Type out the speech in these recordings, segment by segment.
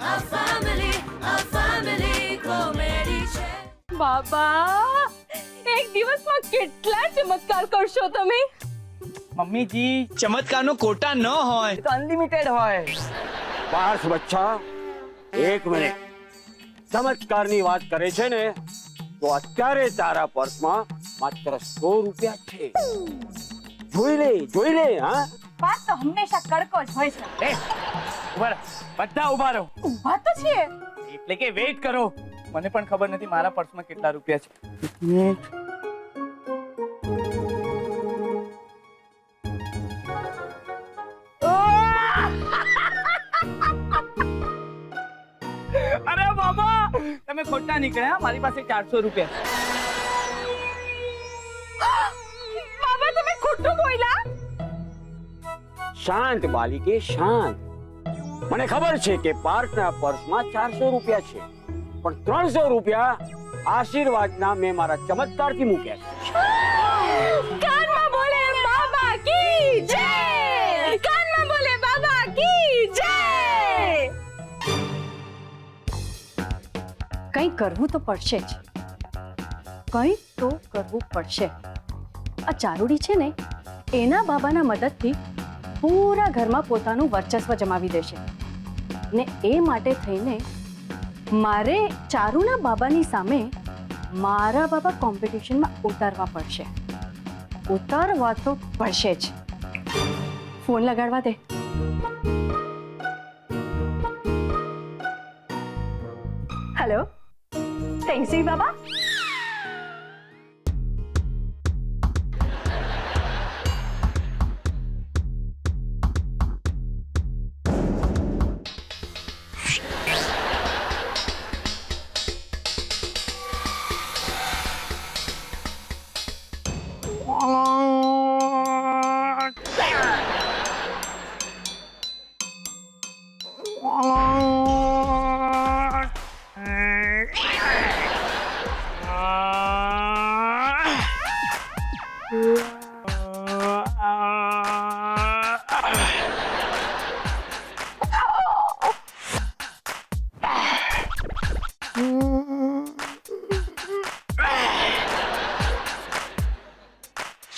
A family comedy છે. બાબા, એક દિવસમાં કેટલા ચમત્કાર કરશો તમે? મમ્મીજી, ચમત્કારનો કોટા ન હોય તો અનલિમિટેડ હોય. પાર્થ બચ્ચા, એક મિનિટ. ચમત્કારની વાત કરે છે ને, તો અત્યારે તારા પર્સમાં માત્ર 100 રૂપિયા છે. જોઈ લે હા. વાત તો હંમેશા કડકો જ હોય છે. ઉભા રહો, બધા ઉભા રહો. ઊભા તો છે. એટલે કે વેઇટ કરો. મને પણ ખબર નથી મારા પર્સમાં કેટલા રૂપિયા છે. અરે બાબા, તમે ખોટા નીકળ્યા. મારી પાસે 400 રૂપિયા. બાબા, તમે ખોટું બોલ્યા. શાંત બાલિકે, શાંત. મને ખબર છે કે પાર્થના પર્સમાં 400 રૂપિયા છે, પણ 300 રૂપિયા આશીર્વાદના મેં મારા ચમત્કારથી મૂક્યા છે. કાનમાં બોલે બાબા કી જય! કાનમાં બોલે બાબા કી જય! કંઈ કરવું તો પડશે જ. કંઈ તો કરવું પડશે. આ ચારુડી છે ને, એના બાબાના મદદથી પૂરા ઘરમાં પોતાનું વર્ચસ્વ જમાવી દેશે ને એ માટે થઈને મારે ચારુના બાબાની સામે મારા બાબા કોમ્પિટિશનમાં ઉતારવા પડશે. ઉતારવા તો પડશે જ. ફોન લગાડવા દે. હેલો, ટેન્સી બાબા.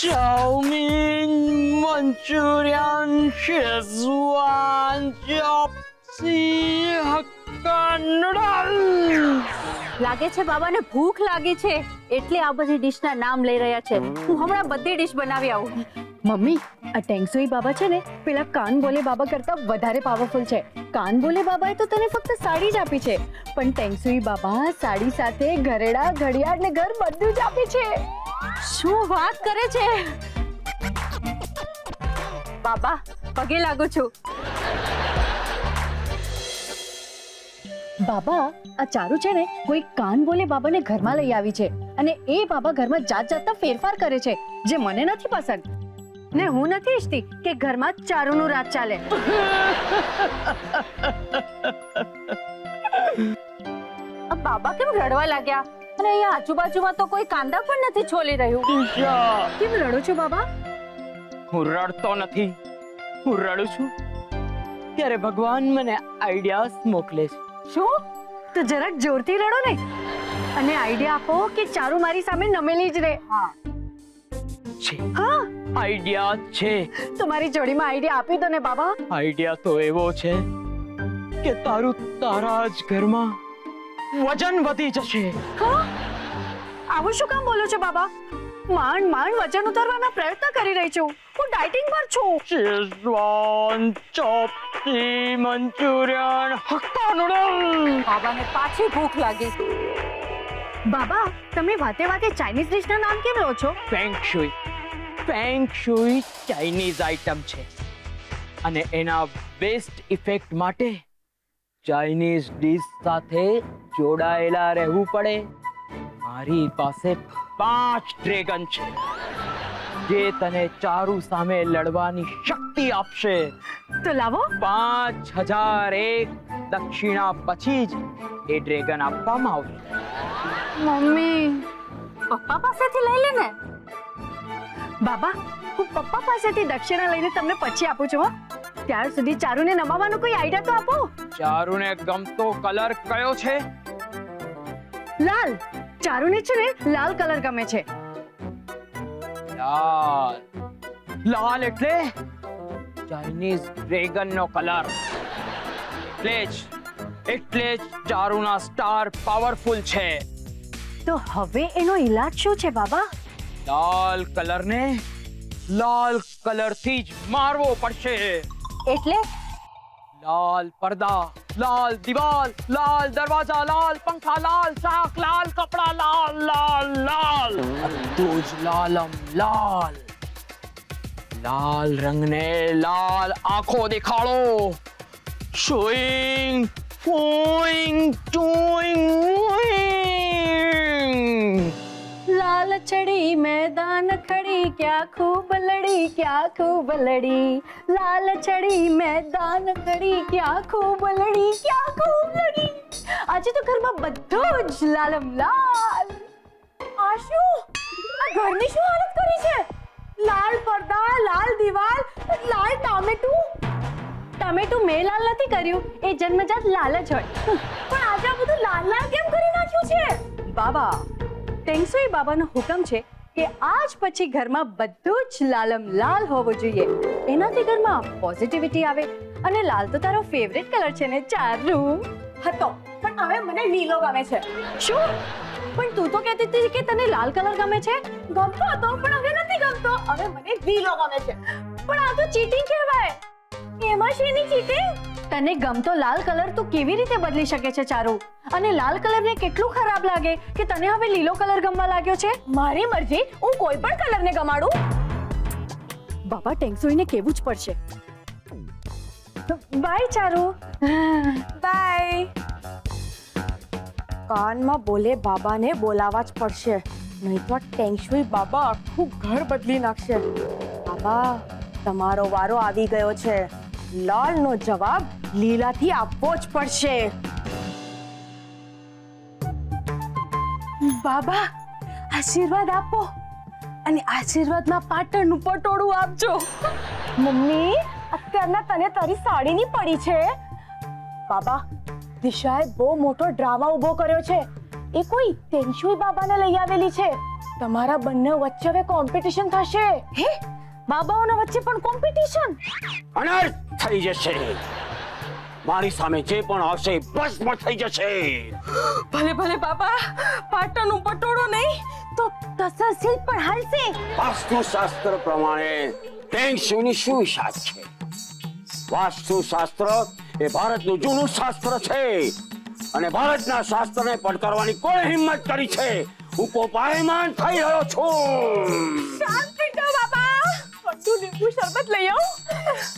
Chow mein, Manchurian, Schezwan, chop suey, hakka noodle. લાગે છે બાબાને ભૂખ લાગી છે એટલે આ બધી ડીશના નામ લઈ રહ્યા છે. હું હમણાં બધી ડીશ બનાવી આવું. મમ્મી, આ ટેંગસુઈ બાબા છે ને, પેલા કાન બોલે બાબા કરતા વધારે પાવરફુલ છે. કાન બોલે બાબાએ તો તને ફક્ત સાડી જ આપી છે, પણ ટેંગસુઈ બાબા સાડી સાથે ઘરેડા, ઘડિયાળ ને ઘર બધું જ આપે છે. શું વાત કરે છે? બાબા, પગે લાગુ છું. બાબા, આ ચારુ છે ને, કોઈ કાન બોલે બાબાને ઘરમાં લઈ આવી છે અને એ બાબા ઘરમાં જાત જાતના ફેરફાર કરે છે જે મને નથી પસંદ ને હું નથી ઈચ્છતી કે ઘરમાં ચારુનું રાજ ચાલે. બાબા કેમ રડવા લાગ્યા? અને અહીંયા આજુબાજુમાં તો કોઈ કાંદા પણ નથી છોલી રહ્યું. કેમ રડો છો બાબા? હું રડતો નથી, હું રડું છું ત્યારે ભગવાન મને આઈડિયાસ મોકલે છે. શું? તો જરાક જોરથી રડો ને અને આઈડિયા આપો કે ચારુ મારી સામે નમેલી જ રહે. છે હા, આઈડિયા છે. તો મારી જોડીમાં આઈડિયા આપી દો ને બાબા. આઈડિયા તો એવો છે કે તારું તારા જ ઘરમાં વજન વધી જશે. હા, આવું શું કામ બોલો છો બાબા? માંડ વજન ઉતારવાના પ્રયત્ન કરી રહી છું. હું ડાયટિંગ પર છું. Schezwan, chop suey, Manchurian, hakka noodle. બાબાને પાછી ભૂખ લાગી. બાબા, તમે વાતે વાતે ચાઇનીઝ ડિશના નામ કેમ લો છો? ફેંગ શુઈ ચાઇનીઝ આઇટમ છે અને એના બેસ્ટ ઇફેક્ટ માટે ચાઇનીઝ ડીશ સાથે જોડાયેલા રહેવું પડે. મારી પાસે 5 ડ્રેગન છે જે તને ચારુ સામે લડવાની શક્તિ આપશે. તો લાવો. 5001 દક્ષિણા પછી જ એ ડ્રેગન આપવામાં આવશે. મમ્મી, પપ્પા પાસેથી લઈ લે ને. બાબા, હું પપ્પા પાસેથી દક્ષિણા લઈને તમને પછી આપું છું હો. ત્યાર સુધી ચારુને નમાવાનો કોઈ આઈડિયા તો આપો. ચારુને ગમતો કલર કયો છે? લાલ. ચારુને છે ને લાલ કલર ગમે છે. લાલ. લાલ એટલે ચાઇનીઝ ડ્રેગન નો કલર. એટલે જ ચારુના સ્ટાર પાવરફુલ છે. તો હવે એનો ઈલાજ શું છે બાબા? લાલ કલરને લાલ કલરથી જ મારવો પડશે. એટલે લાલ પડદા, લાલ દીવાલ, લાલ દરવાજા, લાલ પંખા, લાલ શાક, લાલ કપડા, લાલ લાલ લાલ, બધું જ લાલમ લાલ. લાલ રંગને લાલ આંખો દેખાડો. Showing ફોઈંગ towing વોઈંગ. लाल चढ़ी मैदान खड़ी क्या खूब लड़ी क्या खूब लड़ी. लाल चढ़ी मैदान खड़ी क्या खूब लड़ी क्या खूब लड़ी. આજે તો ઘરમાં બધું જ લાલમ લાલ. આ શું? આ ઘરની શું હાલત કરી છે? લાલ પડદા, લાલ દીવાલ, લાલ ટામેટું. ટામેટું મેં લાલ નથી કર્યું, એ જન્મજાત લાલ જ હોય. પણ આજે આ બધું લાલ લાલ કેમ કરી નાખ્યું છે? બાબા, ટેંગસુઈ બાબાનો હુકમ છે કે આજ પછી ઘરમાં બધું જ લાલમ લાલ હોવું જોઈએ. એનાથી ઘરમાં પોઝિટિવિટી આવે. અને લાલ તો તારો ફેવરેટ કલર છે ને ચારુ? હતો, પણ હવે મને લીલો ગમે છે. શું? પણ તું તો કહેતી હતી કે તને લાલ કલર ગમે છે. ગમતો હતો પણ હવે નથી ગમતો. હવે મને લીલો ગમે છે. પણ આ તો ચીટિંગ કહેવાય. એમાં શેની ચીટિંગ? તને ગમતો લાલ કલર તું કેવી રીતે બદલી શકે છે ચારુ? અને લાલ કલરને કેટલું ખરાબ લાગે કે તને હવે લીલો કલર ગમવા લાગ્યો છે? મારી મરજી, હું કોઈ પણ કલરને ગમાડું. બાબા, ટેંગસુઈને કેવું જ પડશે. By Charu. બાય. કાનમાં બોલે બાબાને બોલાવા જ પડશે, નહીં તો ટેંગસુઈ બાબા આખું ઘર બદલી નાખશે. બાબા, તમારો વારો આવી ગયો છે. લાલનો જવાબ લીલાથી આપવો જ પડશે. બાબા, આશીર્વાદ આપો અને આશીર્વાદમાં પાટણનું પટોળું આપજો. મમ્મી, અત્યારના તને તારી સાડીની પડી છે. બાબા, દિશાએ બહુ મોટો ડ્રામા ઊભો કર્યો છે. એ કોઈ ટેંગસુઈ બાબાને લઈ આવેલી છે. તમારા બંને વચ્ચે હવે કોમ્પિટિશન થશે. હે? બાબાઓના વચ્ચે પણ કોમ્પિટિશન? અનર્થ થઈ જશે. મારી સામે જે પણ આવશે ભસ્મ થઈ જશે. ભલે ભલે બાબા, પાટણનું પટોળું નહીં તો ટસર સિલ્ક પણ હાલશે. વાસ્તુશાસ્ત્ર પ્રમાણે ટેંગસુઈની શું ઈશાદ છે? વાસ્તુશાસ્ત્ર એ ભારતનું જૂનું શાસ્ત્ર છે અને ભારતના શાસ્ત્રને પડકારવાની કોઈ હિંમત કરી છે. હું કોપાયમાન થઈ રહ્યો છું. શાંત થઈ જાઓ બાબા. પટ્ટુ લીંબુ શરબત લઈ આવો.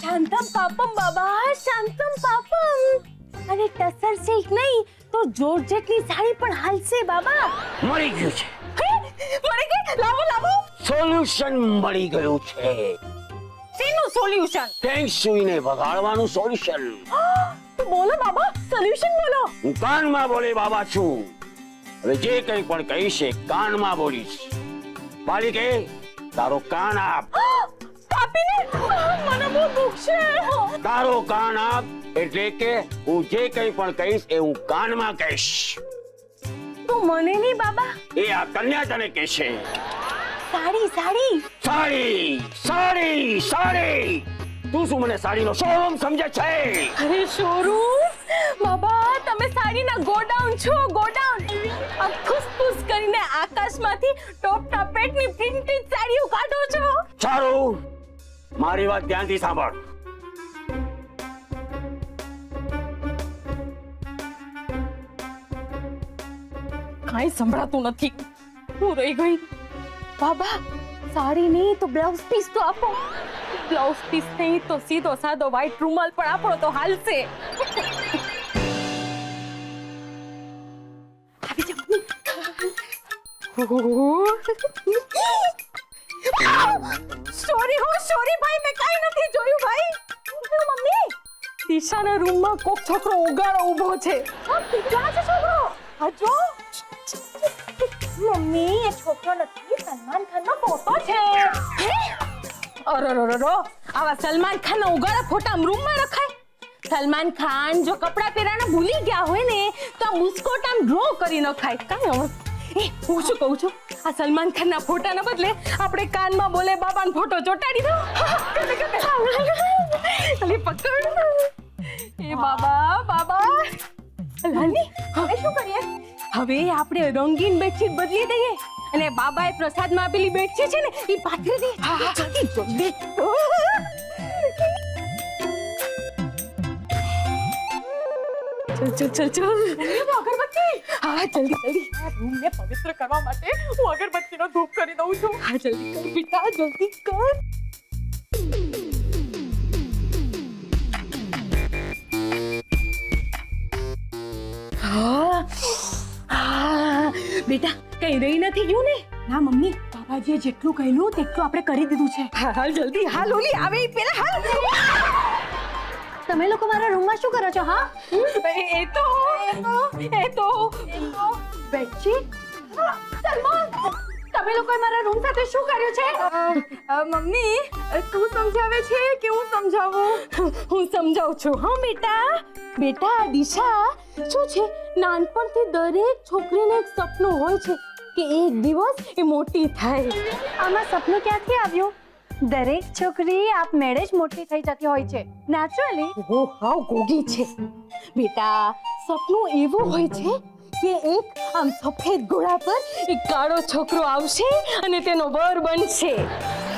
શાંતમ પાપમ બાબા, શાંતમ પાપમ. અને ટસર સિલ્ક નહીં તો જોર્જેટની સાડી પણ હાલશે બાબા. મળી ગયું છે. મળી ગઈ? લાવો લાવો. સોલ્યુશન મળી ગયું છે. શેનું સોલ્યુશન? ટેંગસુઈને વગાડવાનું સોલ્યુશન. તો બોલો બાબા, સોલ્યુશન બોલો. હું કાનમાં બોલે બાબા છું. હવે જે કંઈ પણ કહીશ એ કાનમાં બોલીશ. બાલિકે, તારો કાન આપ. કાપીને મને બહુ દુખ છે. તારો કાન આપ એટલે કે હું જે કંઈ પણ કહીશ એ હું કાનમાં કહીશ. તું મને નહીં બાબા. એ આ કન્યા તને કહેશે. સાડી સાડી સાડી સાડી સાડી. તું શું મને સાડીનો શોરૂમ સમજે છે? અરે શોરૂમ? બાબા, તમે સાડીના ગોડાઉન છો, ગોડાઉન. આ ફૂસફૂસ કરીને આકાશમાંથી ટોપ ટાપેટની પ્રિન્ટેડ સાડીઓ કાઢો છો. સારું, મારી વાત ધ્યાનથી સાંભળ. કાંઈ સંભળાતું નથી. હું રહી ગઈ. બાબા, સાડી નહીં તો બ્લાઉઝ પીસ તો આપો. બ્લાઉઝ પીસ નહીં તો સીધો સાદો વ્હાઈટ રૂમાલ પણ આપો તો હાલશે. આવી જાઓ. સોરી હો, સોરી ભાઈ, મેં કાઈ નથી જોયું ભાઈ. મમ્મી, દિશાના રૂમમાં કોક છોકરો ઉગાડો ઊભો છે. ક્યાં છે છોકરો? હા જો. મમ્મી એ છોકરો નથી, સલમાન ખાનનો ફોટો છે. અરરરરો, આવા સલમાન ખાનના ઉગાડા ફોટા રૂમમાં રખાય? સલમાન ખાન જો કપડા પહેરાના ભૂલી ગયા હોય ને તો આ મુસ્કોટ આમ ડ્રો કરી નખાય. કાંઈ હવે હું શું કહું છું, આ સલમાન ખાનના ફોટાના બદલે આપણે કાનમાં બોલે બાબાનો ફોટો ચોંટાડી દો. અલી પકડ. એ બાબા બાબા. લાલી, હવે શું કરીએ? હવે આપણે રંગીન બેડશીટ બદલી દઈએ અને બાબાએ પ્રસાદમાં આપેલી બેડશીટ છે ને એ પાથરી દઈએ. જલ્દી જલ્દી. ચલ અગરબત્તી. હા જલ્દી જલ્દી. આ રૂમને પવિત્ર કરવા માટે હું અગરબત્તીનો ધૂપ કરી દઉં છું. હા જલ્દી કર બેટા, જલ્દી કર. બેટા કઈ રહી નથી ગયું ને? ના મમ્મી, બાબાજીએ જેટલું કહ્યું તેટલું આપણે કરી દીધું છે. હાલ જલ્દી હાલ, ઓલી આવે એ પહેલા હાલ. તમે લોકો મારા રૂમમાં શું કરો છો? હા, એ તો બેડશીટ. સલમાન, તમે લોકોએ મારા રૂમ સાથે શું કર્યું છે? મમ્મી તું સમજાવે છે કે હું સમજાવું? હું સમજાવું છું. હા બેટા દિશા શું છે, નાનપણથી દરેક છોકરીને એક સપનું હોય છે કે એક દિવસ એ મોટી થાય. આમાં સપનું ક્યાંથી આવ્યું? દરેક છોકરી આપમેળે જ મોટી થઈ જતી હોય છે, નેચરલી. ઓ હાવ ગોગી છે બેટા. સપનું એવું હોય છે કે એક આમ સફેદ ઘોડા પર એક કાળો છોકરો આવશે અને તેનો વર બનશે.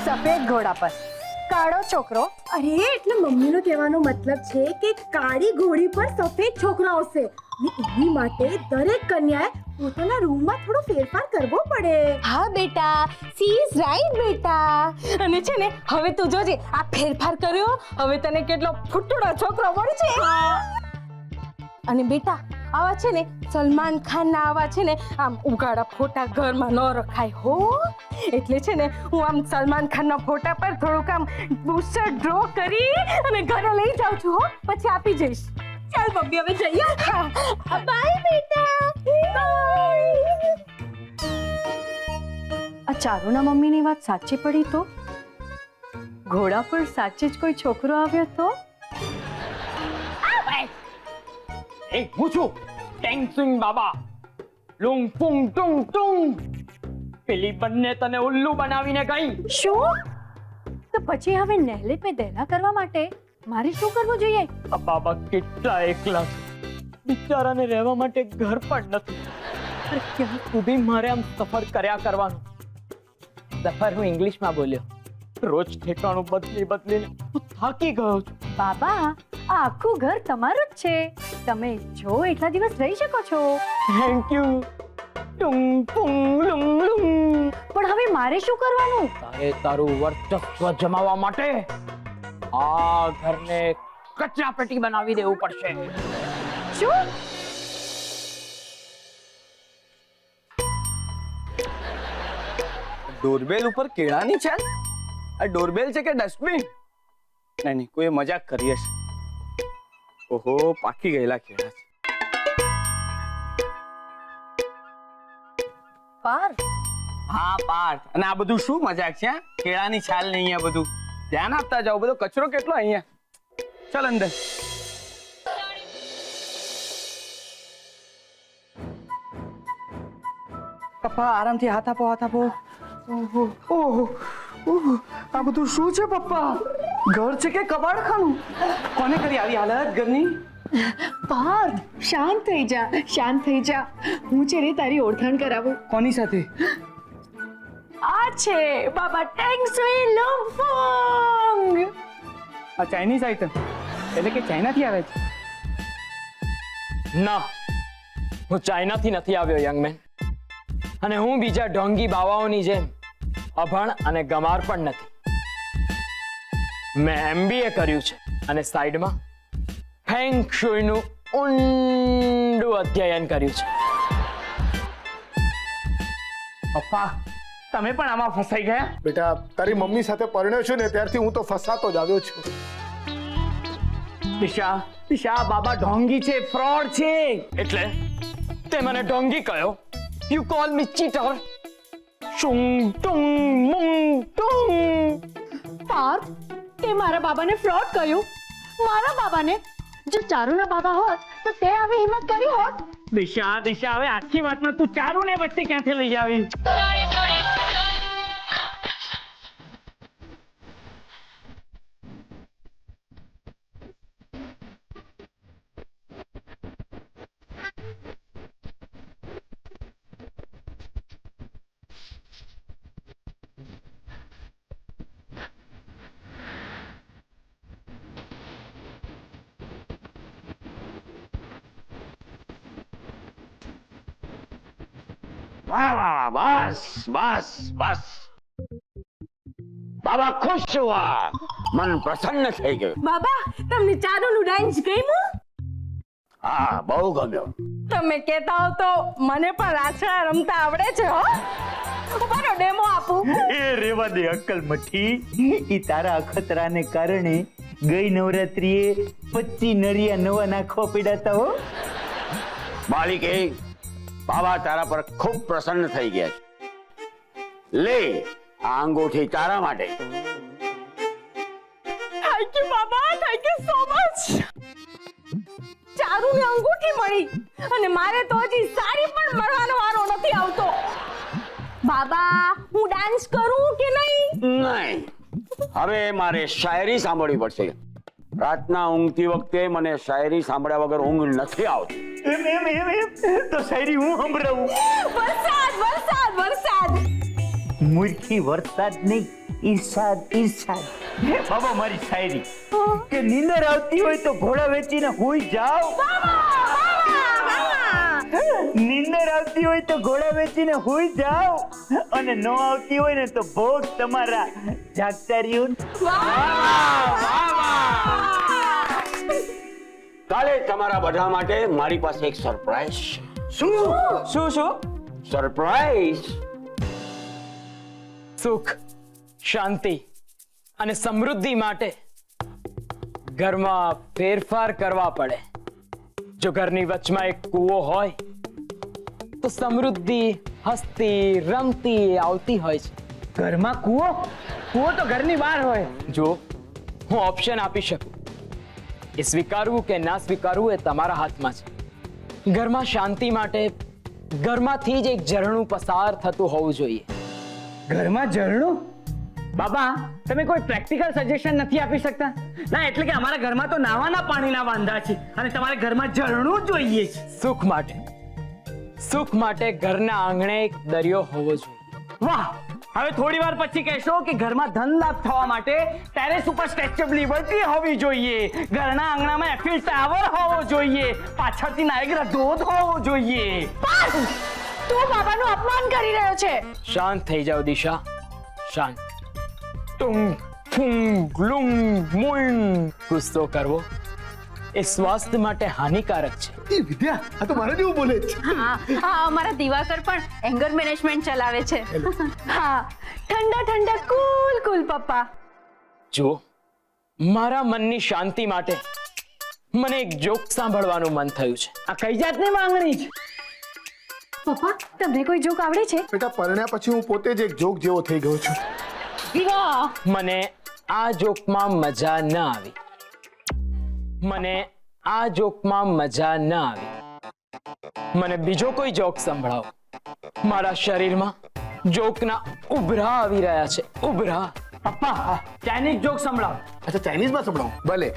સફેદ ઘોડા પર કાળો છોકરો? અરે એટલે મમ્મીનો કહેવાનો મતલબ છે કે કાળી ઘોડી પર સફેદ છોકરો આવશે અને એની માટે દરેક કન્યાએ પોતાના રૂમમાં થોડો ફેરફાર કરવો પડે. હા બેટા, સી ઇઝ રાઈટ બેટા. અને છે ને હવે તું જોજે, આ ફેરફાર કર્યો હવે તને કેટલો ફૂટડો છોકરો મળશે. અને બેટા આવા છે ને સલમાન ખાનના આવા છે ને આમ ઉગાડા ફોટા ઘરમાં ન રખાય હો. એટલે છે ને હું આમ સલમાન ખાનના ફોટા પર થોડુંક આમ બુસ્ટર ડ્રો કરી અને ઘરે લઈ જાઉં છું હો, પછી આપી જઈશ. ચાલ મમ્મી હવે જઈએ. બાય બેટા. આ ચારુના મમ્મીની વાત સાચી પડી તો? ઘોડા પર સાચે જ કોઈ છોકરો આવ્યો તો? એ હું છું ટેંગ સુંગ બાબા, લુંગ પુંગ ટુંગ ટુંગ. પેલી બંને તને ઉલ્લુ બનાવીને ગઈ. શું? તો પછી હવે નહેલે પે દહેલા કરવા માટે મારે શું કરવું જોઈએ? આ બાબા કેટલા એકલા છે, બિચારાને રહેવા માટે ઘર પણ નથી. અરે ક્યાં સુધી મારે આમ સફર કર્યા કરવાનું? સફર હું ઇંગ્લિશમાં બોલ્યો. રોજ ઠેકાણું બદલીને હું થાકી ગયો છું. બાબા, આ આખું ઘર તમારું જ છે, તમે જો એટલા દિવસ રહી શકો છો. Thank you. ટુંગ પુંગ લુંગ લુંગ. પણ હવે મારે શું કરવાનું? તારે તારું વર્ચસ્વ જમાવવા માટે આ ઘરને કચરા પેટી બનાવી દેવું પડશે. શું? ડોરબેલ ઉપર કેળાની છાલ? આ ડોરબેલ છે કે ડસ્ટબિન? નહીં કોઈ મજાક કરી હશે. ઓહો, પાકી ગયેલા કેળા છે. પાર્થ, હા પાર્થ. અને આ બધું શું મજાક છે? કેળાની છાલ ને અહીંયા બધું ધ્યાન આપતા જાઓ. બધો કચરો કેટલો અહીંયા. ચાલ અંદર. પપ્પા આરામથી હાથ આપો, હાથ આપો. ઓહો ઓહો ઓહો, આ બધું શું છે પપ્પા? ઘર છે કે કબાડખાનું? કોને કરી આવી હાલત ઘરની? પાર્થ, શાંત થઈ જા, શાંત થઈ જા. હું છે ને તારી ઓળખાણ કરાવું. કોની સાથે? આ છે બાબા ટેંગ સુઈ લોફોંગ. આ ચાઇનીઝ આઈટમ એટલે કે ચાઇનાથી આવે છે? ના, હું ચાઇનાથી નથી આવ્યો યંગ મેન. અને હું બીજા ઢોંગી બાવાઓની જેમ અભણ અને ગમાર પણ નથી. મેં MBA કર્યું છે અને સાઈડમાં ફેંગ શુઈનું ઊંડું અધ્યયન કર્યું છે. પપ્પા તમે પણ આમાં ફસાઈ ગયા? બેટા તારી મમ્મી સાથે પરણ્યો છું ને ત્યારથી હું તો ફસાતો જ આવ્યો છું. દિશા બાબા ઢોંગી છે, ફ્રોડ છે. એટલે તે મને ઢોંગી કહ્યો? You call me cheater? Shung tung mung tung. Parth, તે મારા બાબાને ફ્રોડ કહ્યું. મારા બાબાને જો ચારુના બાબા હોત તો તે આવી હિંમત કરી હોત. દિશા હવે આખી વાતમાં તું ચારુને વચ્ચે ક્યાંથી લઈ આવી? વાહ વાહ, બસ બસ. બાબા ખુશ હુઆ, મન પ્રસન્ન થઈ ગયું. બાબા, તમને ચારુનું ડાન્સ ગમ્યું? હા, બહુ ગમ્યો. તમે કહેતા હો તો મને પણ રાછડા રમતા આવડે છે હો. ઉભારો ડેમો આપું. એ રેવા દે અક્કલ મઠી. ઈ તારા અખતરાને કારણે ગઈ નવરાત્રીએ 25 નરિયા નવા નાખવા પડ્યા હો. બાળીકે, બાબા તારા પર ખૂબ પ્રસન્ન થઈ ગયા છે. લે આ અંગૂઠી તારા માટે. થેન્ક યુ બાબા, થેન્ક યુ સો મચ. ચારુને અંગૂઠી મળી અને મારે તો હજી સાડી પણ મળવાનો વારો નથી આવતો. બાબા, હું ડાન્સ કરું કે નહીં? નહીં, હવે મારે શાયરી સાંભળવી પડશે. રાતના ઊંઘતી વખતે મને શાયરી સાંભળ્યા વગર ઊંઘ નથી આવતી. એમ તો શાયરી હું સંભળાવું. વરસાદ વરસાદ વરસાદ. મૂર્ખી વરસાદ નહીં, ઈરસાદ. બાબા મારી શાયરી કે નીંદર આવતી હોય તો ઘોડા વેચીને હુઈ જાઓ. નીંદર આવતી હોય તો ઘોડા વેચીને હુઈ જાઓ અને ન આવતી હોય ને તો ભોગ તમારા જાગતા રહ્યો. કાલે તમારા બધા માટે મારી પાસે એક સરપ્રાઈઝ છે. શું? સરપ્રાઈઝ. સુખ, શાંતિ અને સમૃદ્ધિ માટે ઘરમાં ફેરફાર કરવા પડે. જો ઘરની વચમાં એક કૂવો હોય તો સમૃદ્ધિ હસતી રમતી આવતી હોય છે. ઘરમાં કૂવો તો ઘરની બહાર હોય. જો હું ઓપ્શન આપી શકું, એ સ્વીકારવું કે ના સ્વીકારવું એ તમારા હાથમાં છે. ઘરમાં શાંતિ માટે ઘરમાંથી જ એક ઝરણું પસાર થતું હોવું જોઈએ. ઘરમાં ઝરણું? બાબા, તમે કોઈ પ્રેક્ટિકલ સજેશન નથી આપી શકતા? ના, એટલે કે અમારા ઘરમાં તો નાવાના પાણીના વાંધા છે અને તમારે ઘરમાં ઝરણું જોઈએ છે. સુખ માટે ઘરના આંગણે એક દરિયો હોવો જોઈએ. વાહ! હવે થોડી વાર પછી કહેશો કે ઘરમાં ધન લાભ થવા માટે ટેરેસ ઉપર સ્ટ્રેચેબિલિટી હોવી જોઈએ, ઘરના આંગણામાં એફિલ ટાવર હોવો જોઈએ, પાછળથી નાયગ્રા ધોધ હોવો જોઈએ. તું બાબાનું અપમાન કરી રહ્યો છે. શાંત થઈ જાઓ દિશા, શાંત. ટુંગ ફુંગ લુંગ મુંગ. ગુસ્સો કરવો એ સ્વાસ્થ્ય માટે હાનિકારક છે. એ વિદ્યા, આ તો મારા જેવું બોલે છે. હા, અમારા દિવાકર પણ એંગર મેનેજમેન્ટ ચલાવે છે. હા, ઠંડા ઠંડા કુલ કુલ પપ્પા. જો મારા મનની શાંતિ માટે મને એક જોક સાંભળવાનું મન થયું છે. આ કઈ જાતની માંગણી છે? પપ્પા, તમને કોઈ જોક આવડે છે? બેટા, પરણ્યા પછી હું પોતે જ એક જોક જેવો થઈ ગયો છું. મને આ જોકમાં મજા ન આવી. મને બીજો કોઈ જોક સંભળાવો. મારા શરીરમાં જોકના ઉભરા આવી રહ્યા છે. ઉભરા. પપ્પા, ચાઇનીઝ જોક સંભળાવો. અચ્છા, ચાઇનીઝમાં સંભળાવું? ભલે.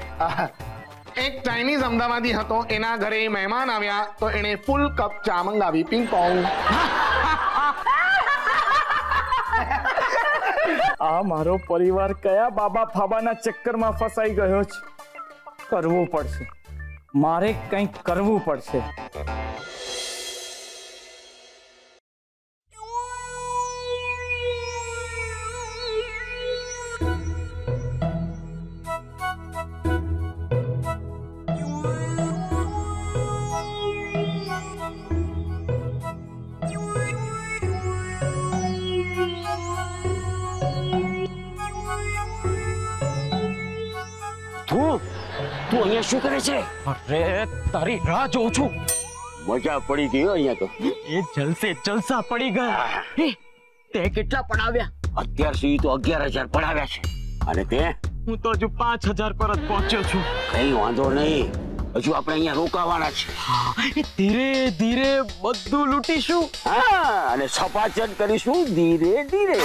એક ચાઇનીઝ અમદાવાદી હતો, એના ઘરે મહેમાન આવ્યા તો એણે ફૂલ કપ ચા મંગાવી. પિંગ પોંગ. આ મારો પરિવાર કયા બાબા ફાબાના ચક્કરમાં ફસાઈ ગયો છે? કરવું પડશે, મારે કંઈક કરવું પડશે. તું અહીંયા શું કરે છે? અરે તારી રાહ જોઉં છું. મજા પડી ગઈ હો અહીંયા તો. એ જલસા પડી ગયા. એ, તે કેટલા પડાવ્યા? અત્યાર સુધી તો 11,000 પડાવ્યા છે. અને તે હું તો હજુ 5,000 પર જ પહોંચ્યો છું. કઈ વાંધો નહીં, હજુ આપણે અહીંયા રોકાવાના છે. એ ધીરે ધીરે બધું લૂંટીશું. હા, અને સપાચન કરીશું ધીરે ધીરે.